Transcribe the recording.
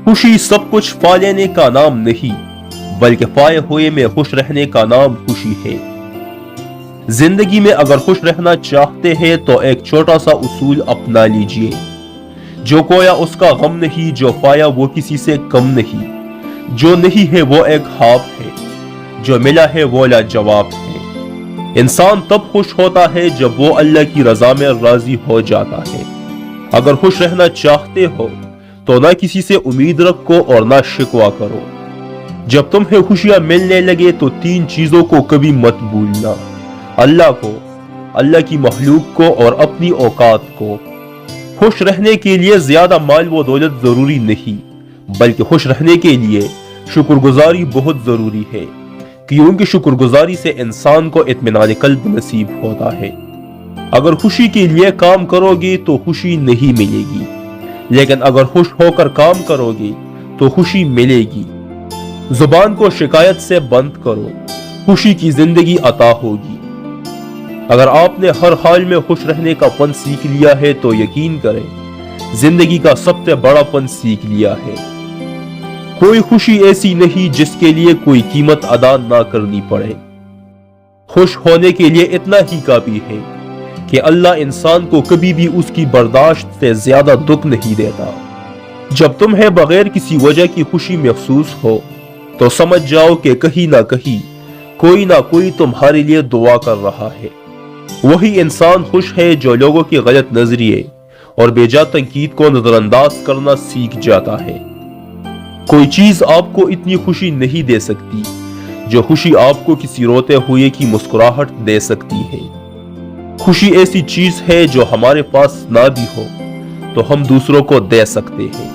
खुशी सब कुछ पा लेने का नाम नहीं, बल्कि पाए हुए में खुश रहने का नाम खुशी है। जिंदगी में अगर खुश रहना चाहते हैं तो एक छोटा सा उसूल अपना लीजिए, जो खोया उसका गम नहीं, जो पाया वो किसी से कम नहीं, जो नहीं है वो एक ख्वाब है, जो मिला है वो लाजवाब है। इंसान तब खुश होता है जब वो अल्लाह की रजा में राजी हो जाता है। अगर खुश रहना चाहते हो तो ना किसी से उम्मीद रखो और ना शिकवा करो। जब तुम्हें खुशियां मिलने लगे तो 3 चीजों को कभी मत भूलना, अल्लाह को, अल्लाह की मखलूक को और अपनी औकात को। खुश रहने के लिए ज्यादा माल व दौलत जरूरी नहीं, बल्कि खुश रहने के लिए शुक्रगुजारी बहुत जरूरी है, क्योंकि शुक्रगुजारी से इंसान को इत्मीनान कल्ब नसीब होता है। अगर खुशी के लिए काम करोगे तो खुशी नहीं मिलेगी, लेकिन अगर खुश होकर काम करोगे तो खुशी मिलेगी। जुबान को शिकायत से बंद करो, खुशी की जिंदगी अता होगी। अगर आपने हर हाल में खुश रहने का फन सीख लिया है तो यकीन करें जिंदगी का सबसे बड़ा फन सीख लिया है। कोई खुशी ऐसी नहीं जिसके लिए कोई कीमत अदा ना करनी पड़े। खुश होने के लिए इतना ही काफी है कि अल्लाह इंसान को कभी भी उसकी बर्दाश्त से ज्यादा दुख नहीं देता। जब तुम्हें बगैर किसी वजह की खुशी महसूस हो तो समझ जाओ कि कहीं ना कोई तुम्हारे लिए दुआ कर रहा है। वही इंसान खुश है जो लोगों के गलत नजरिए और बेजा तनकीद को नजरअंदाज करना सीख जाता है। कोई चीज आपको इतनी खुशी नहीं दे सकती जो खुशी आपको किसी रोते हुए की मुस्कुराहट दे सकती है। खुशी ऐसी चीज है जो हमारे पास ना भी हो तो हम दूसरों को दे सकते हैं।